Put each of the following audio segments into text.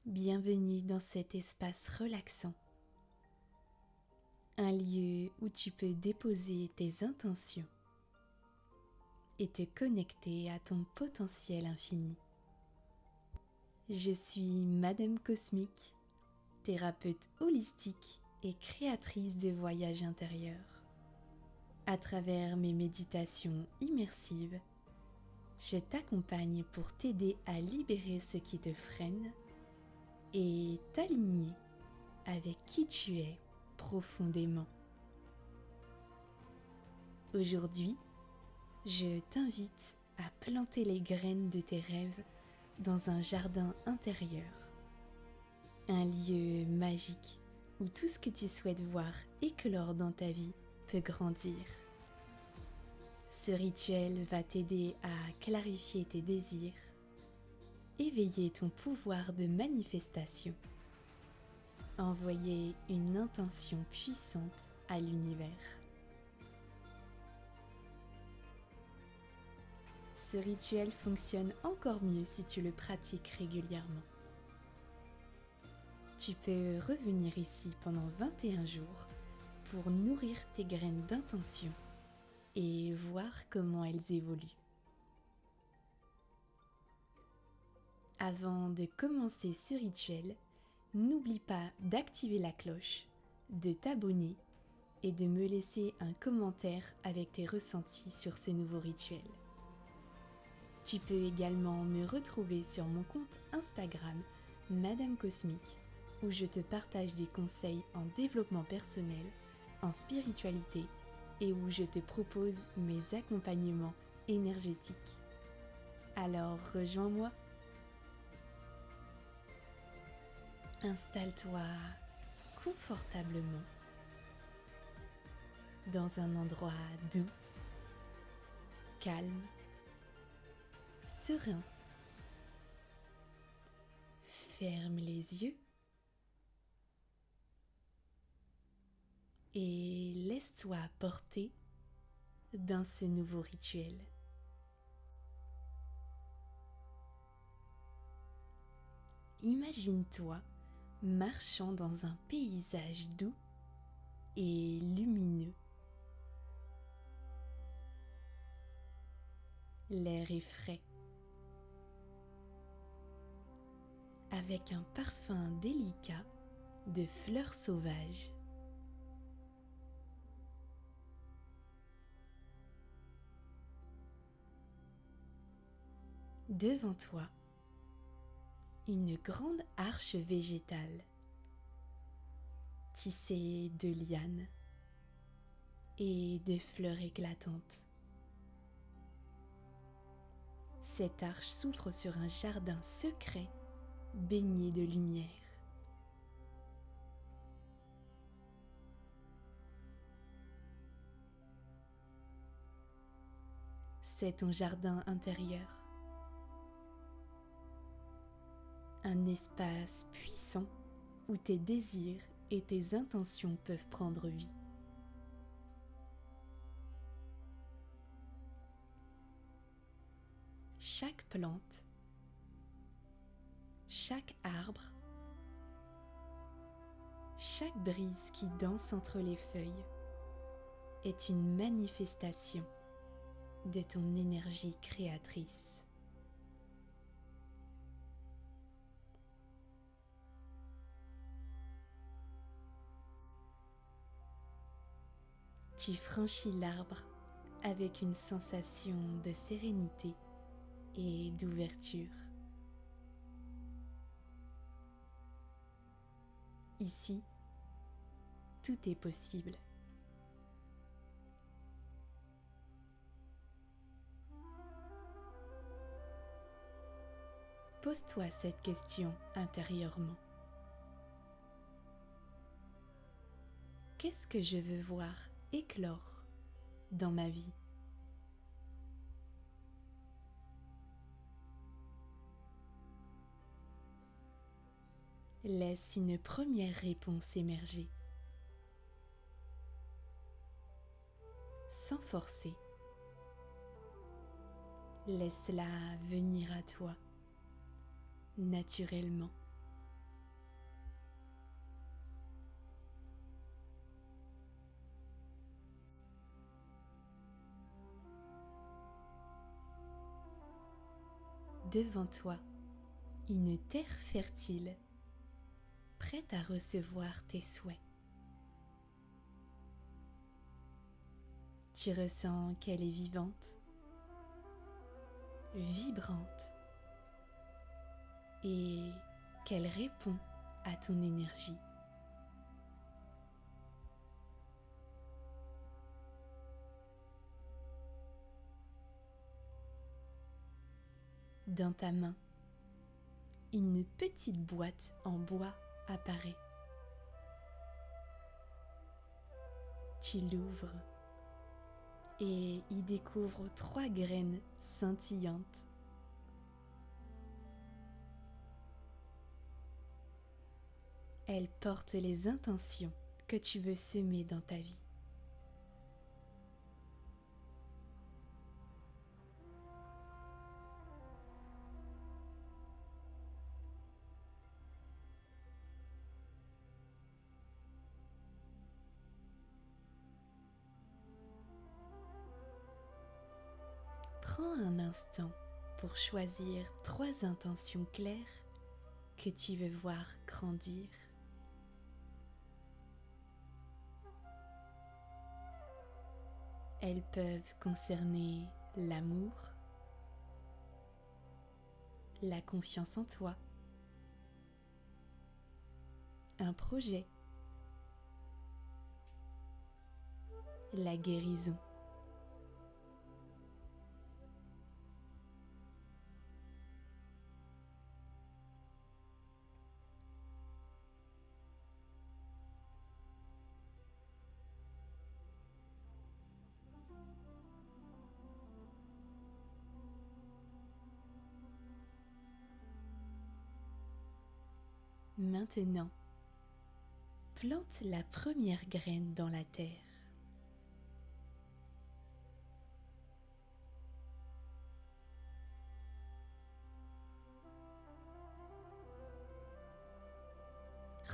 Bienvenue dans cet espace relaxant, un lieu où tu peux déposer tes intentions et te connecter à ton potentiel infini. Je suis Madame Cosmique, thérapeute holistique et créatrice de voyages intérieurs. À travers mes méditations immersives, je t'accompagne pour t'aider à libérer ce qui te freine et t'aligner avec qui tu es profondément. Aujourd'hui, je t'invite à planter les graines de tes rêves dans un jardin intérieur, un lieu magique où tout ce que tu souhaites voir éclore dans ta vie peut grandir. Ce rituel va t'aider à clarifier tes désirs, éveiller ton pouvoir de manifestation, envoyer une intention puissante à l'univers. Ce rituel fonctionne encore mieux si tu le pratiques régulièrement. Tu peux revenir ici pendant 21 jours pour nourrir tes graines d'intention et voir comment elles évoluent. Avant de commencer ce rituel, n'oublie pas d'activer la cloche, de t'abonner et de me laisser un commentaire avec tes ressentis sur ce nouveau rituel. Tu peux également me retrouver sur mon compte Instagram Madame Cosmique, où je te partage des conseils en développement personnel, en spiritualité et où je te propose mes accompagnements énergétiques. Alors rejoins-moi. Installe-toi confortablement dans un endroit doux, calme, serein. Ferme les yeux et laisse-toi porter dans ce nouveau rituel. Imagine-toi marchant dans un paysage doux et lumineux. L'air est frais, avec un parfum délicat de fleurs sauvages. Devant toi, une grande arche végétale, tissée de lianes et de fleurs éclatantes. Cette arche s'ouvre sur un jardin secret baigné de lumière. C'est ton jardin intérieur. Un espace puissant où tes désirs et tes intentions peuvent prendre vie. Chaque plante, chaque arbre, chaque brise qui danse entre les feuilles est une manifestation de ton énergie créatrice. Tu franchis l'arbre avec une sensation de sérénité et d'ouverture. Ici, tout est possible. Pose-toi cette question intérieurement. Qu'est-ce que je veux voir éclore dans ma vie? Laisse une première réponse émerger. Sans forcer. Laisse-la venir à toi, naturellement. devant toi une terre fertile, prête à recevoir tes souhaits. Tu ressens qu'elle est vivante, vibrante et qu'elle répond à ton énergie. Dans ta main, une petite boîte en bois apparaît. Tu l'ouvres et y découvres 3 graines scintillantes. Elles portent les intentions que tu veux semer dans ta vie. Prends un instant pour choisir 3 intentions claires que tu veux voir grandir. Elles peuvent concerner l'amour, la confiance en toi, un projet, la guérison. Maintenant, plante la première graine dans la terre.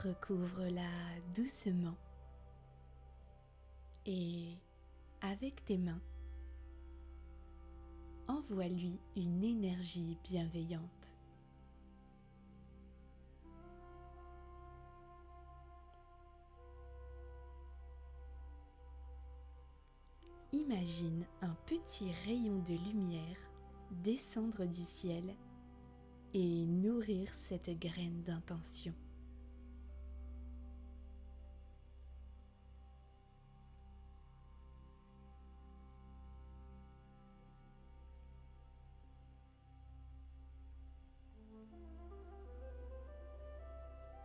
Recouvre-la doucement et, avec tes mains, envoie-lui une énergie bienveillante. Imagine un petit rayon de lumière descendre du ciel et nourrir cette graine d'intention.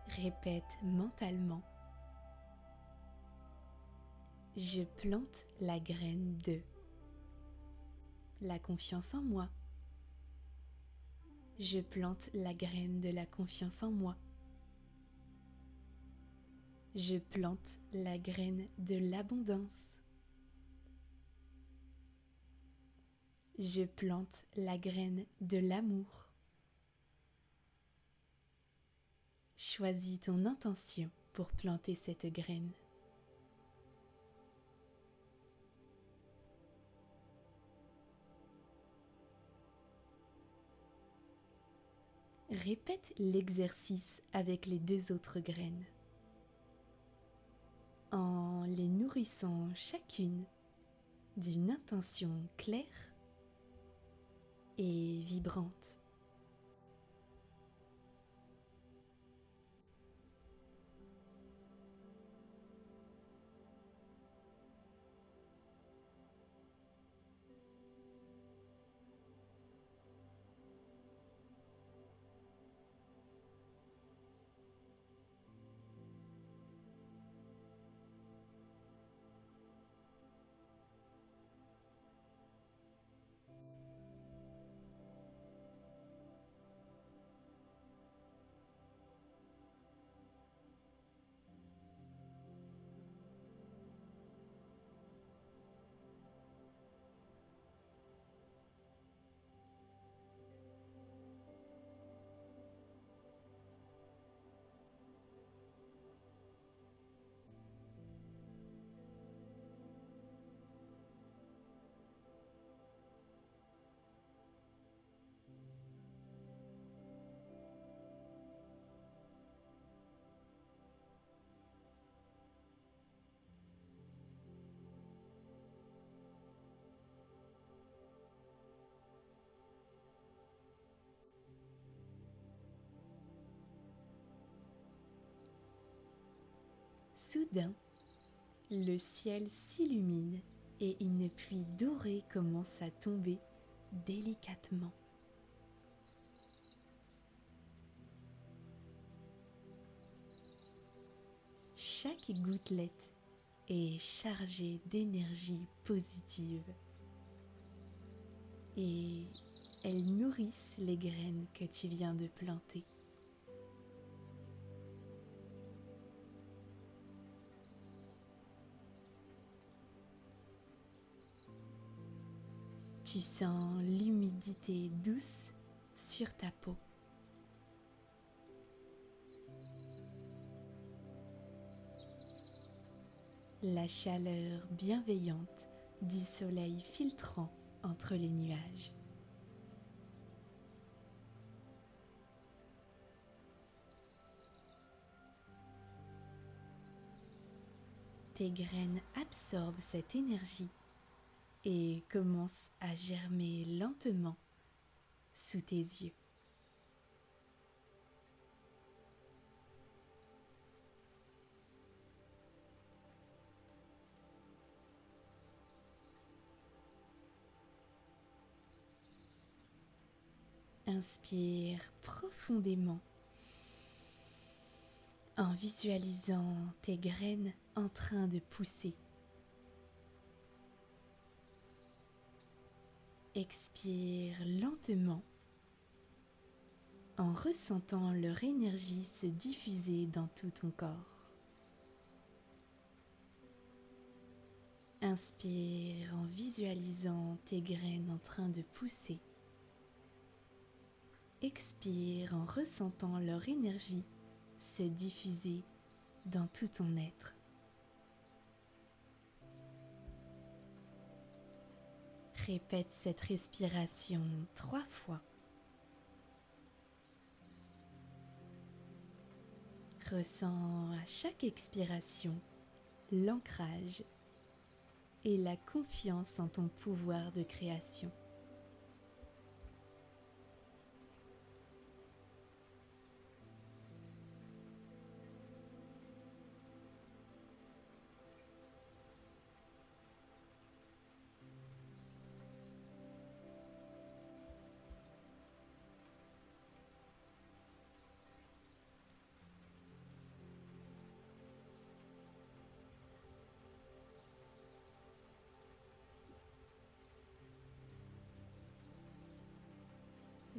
Répète mentalement: je plante la graine de la confiance en moi. Je plante la graine de la confiance en moi. Je plante la graine de l'abondance. Je plante la graine de l'amour. Choisis ton intention pour planter cette graine. Répète l'exercice avec les 2 autres graines, en les nourrissant chacune d'une intention claire et vibrante. soudain, le ciel s'illumine et une pluie dorée commence à tomber délicatement. Chaque gouttelette est chargée d'énergie positive et elles nourrissent les graines que tu viens de planter. Tu sens l'humidité douce sur ta peau. La chaleur bienveillante du soleil filtrant entre les nuages. Tes graines absorbent cette énergie et commencent à germer lentement sous tes yeux. Inspire profondément en visualisant tes graines en train de pousser. Expire lentement en ressentant leur énergie se diffuser dans tout ton corps. Inspire en visualisant tes graines en train de pousser. Expire en ressentant leur énergie se diffuser dans tout ton être. Répète cette respiration 3 fois. Ressens à chaque expiration l'ancrage et la confiance en ton pouvoir de création.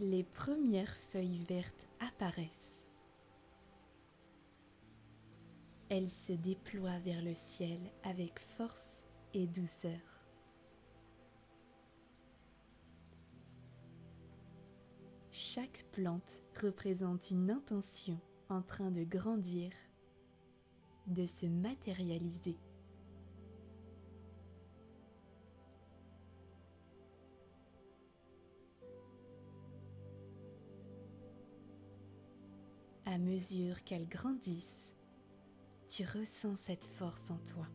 Les premières feuilles vertes apparaissent. Elles se déploient vers le ciel avec force et douceur. Chaque plante représente une intention en train de grandir, de se matérialiser. À mesure qu'elles grandissent, tu ressens cette force en toi,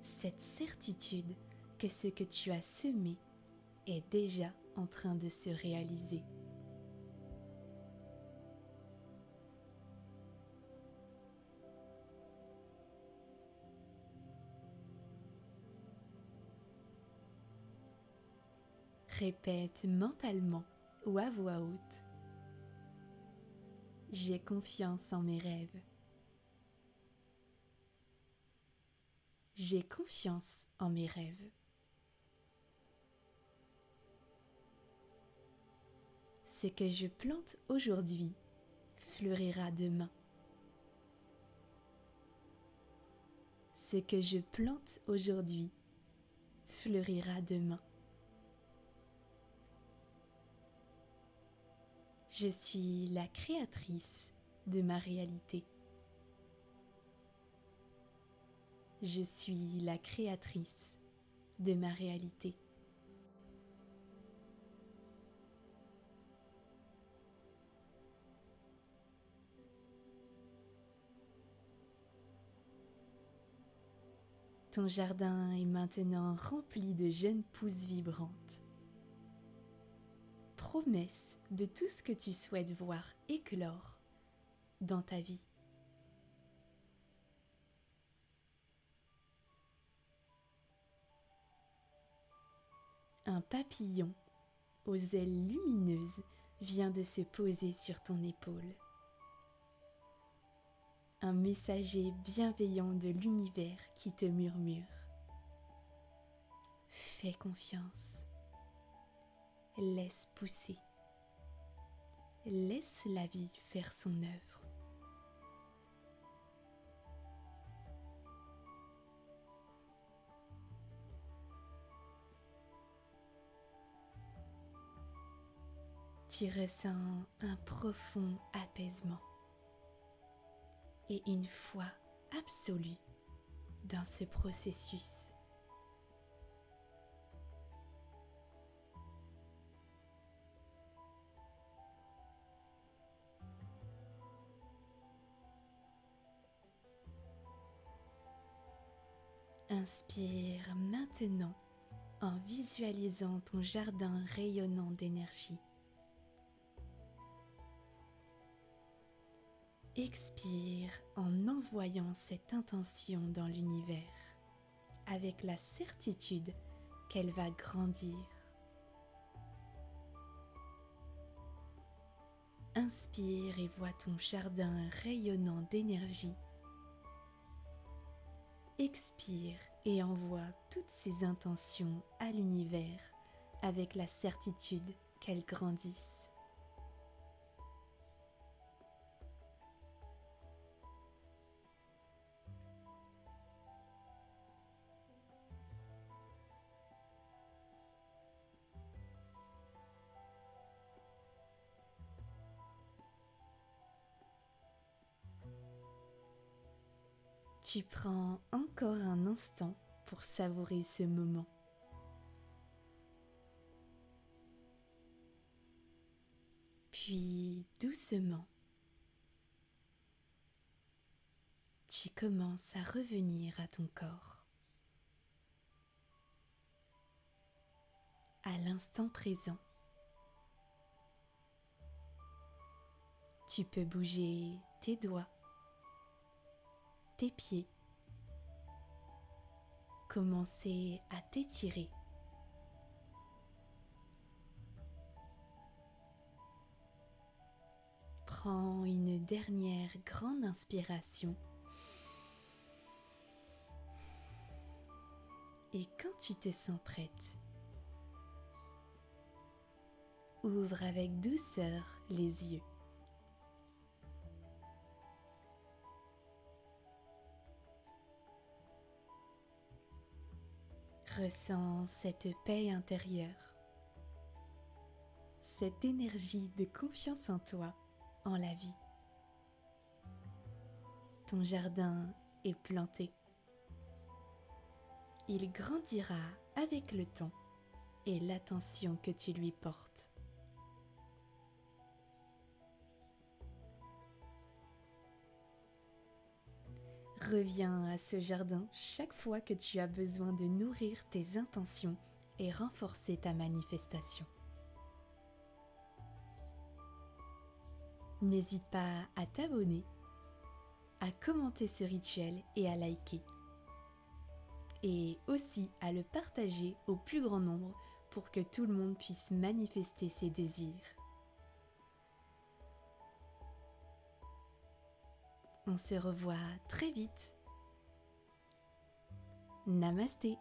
cette certitude que ce que tu as semé est déjà en train de se réaliser. Répète mentalement ou à voix haute. J'ai confiance en mes rêves. J'ai confiance en mes rêves. Ce que je plante aujourd'hui fleurira demain. Ce que je plante aujourd'hui fleurira demain. Je suis la créatrice de ma réalité. Je suis la créatrice de ma réalité. Ton jardin est maintenant rempli de jeunes pousses vibrantes. Promesse de tout ce que tu souhaites voir éclore dans ta vie. Un papillon aux ailes lumineuses vient de se poser sur ton épaule. Un messager bienveillant de l'univers qui te murmure. Fais confiance. Laisse pousser. Laisse la vie faire son œuvre. Tu ressens un profond apaisement et une foi absolue dans ce processus. Inspire maintenant en visualisant ton jardin rayonnant d'énergie. Expire en envoyant cette intention dans l'univers avec la certitude qu'elle va grandir. Inspire et vois ton jardin rayonnant d'énergie. Expire et envoie toutes ces intentions à l'univers avec la certitude qu'elles grandissent. Tu prends encore un instant pour savourer ce moment. Puis doucement, tu commences à revenir à ton corps, à l'instant présent. Tu peux bouger tes doigts, tes pieds, commencer à t'étirer. Prends une dernière grande inspiration. Et quand tu te sens prête, ouvre avec douceur les yeux. Ressens cette paix intérieure, cette énergie de confiance en toi, en la vie. Ton jardin est planté. Il grandira avec le temps et l'attention que tu lui portes. Reviens à ce jardin chaque fois que tu as besoin de nourrir tes intentions et renforcer ta manifestation. N'hésite pas à t'abonner, à commenter ce rituel et à liker. Et aussi à le partager au plus grand nombre pour que tout le monde puisse manifester ses désirs. On se revoit très vite. Namasté.